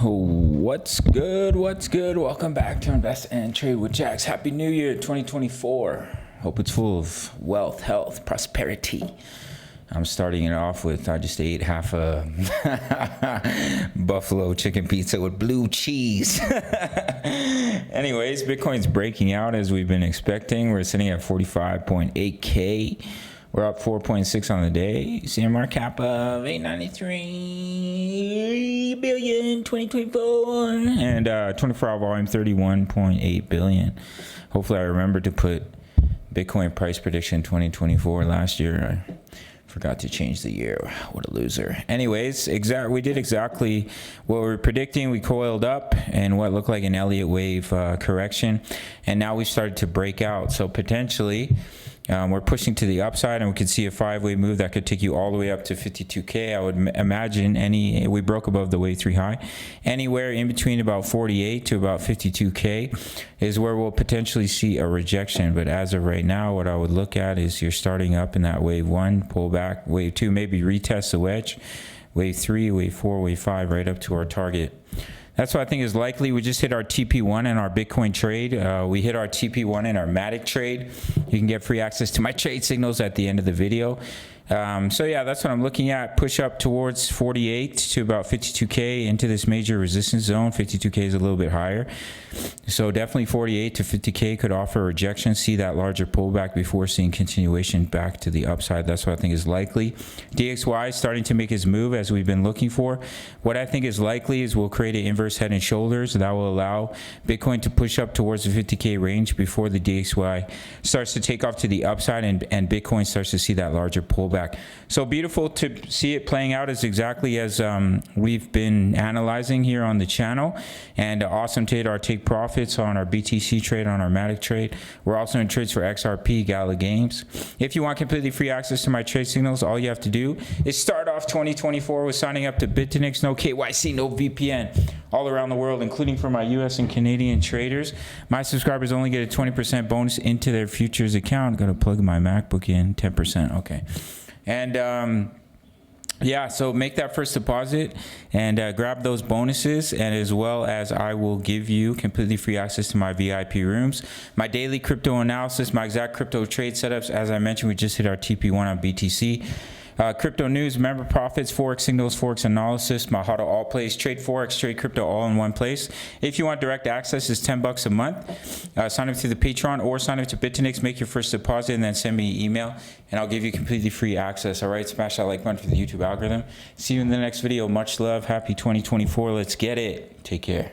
What's good? What's good? Welcome back to Invest and Trade with Jax. Happy New Year 2024. Hope it's full of wealth, health, prosperity. I'm starting it off with, I just ate half a buffalo chicken pizza with blue cheese. Anyways, Bitcoin's breaking out as we've been expecting. We're sitting at 45.8K. We're up 4.6 on the day. CMR cap of 893 billion 2024 and 24-hour volume 31.8 billion. Hopefully I remember to put Bitcoin price prediction 2024 last year. I forgot to change the year. What a loser. Anyways, we did exactly what we were predicting. We coiled up and what looked like an Elliott wave correction, and now we started to break out. So potentially we're pushing to the upside, and we could see a five-way move that could take you all the way up to 52K. I would imagine we broke above the wave 3 high. Anywhere in between about 48 to about 52K is where we'll potentially see a rejection. But as of right now, what I would look at is you're starting up in that wave 1, pull back, wave 2, maybe retest the wedge, wave 3, wave 4, wave 5, right up to our target. That's what I think is likely. We just hit our TP1 in our Bitcoin trade. We hit our TP1 in our Matic trade. You can get free access to my trade signals at the end of the video. So yeah, that's what I'm looking at. Push up towards 48 to about 52K into this major resistance zone. 52K is a little bit higher. So definitely 48 to 50K could offer rejection. See that larger pullback before seeing continuation back to the upside. That's what I think is likely. DXY is starting to make his move as we've been looking for. What I think is likely is we'll create an inverse head and shoulders that will allow Bitcoin to push up towards the 50K range before the DXY starts to take off to the upside and Bitcoin starts to see that larger pullback. So beautiful to see it playing out as exactly as we've been analyzing here on the channel, and awesome to hit our take profits on our BTC trade, on our Matic trade. We're also in trades for XRP, Gala Games. If you want completely free access to my trade signals, all you have to do is start off 2024 with signing up to BITUNIX. No KYC, no VPN, all around the world, including for my US and Canadian traders. My subscribers only get a 20% bonus into their futures account. Gotta plug my MacBook in, 10%, okay. And yeah, so make that first deposit and grab those bonuses, and as well as I will give you completely free access to my VIP rooms, my daily crypto analysis, my exact crypto trade setups. As I mentioned, we just hit our TP1 on BTC. Crypto news, member profits, Forex signals, Forex analysis, my how to all plays, trade Forex, trade crypto all in one place. If you want direct access, it's $10 a month. Sign up to the Patreon or sign up to BITUNIX, make your first deposit, and then send me an email, and I'll give you completely free access. All right, smash that like button for the YouTube algorithm. See you in the next video. Much love. Happy 2024. Let's get it. Take care.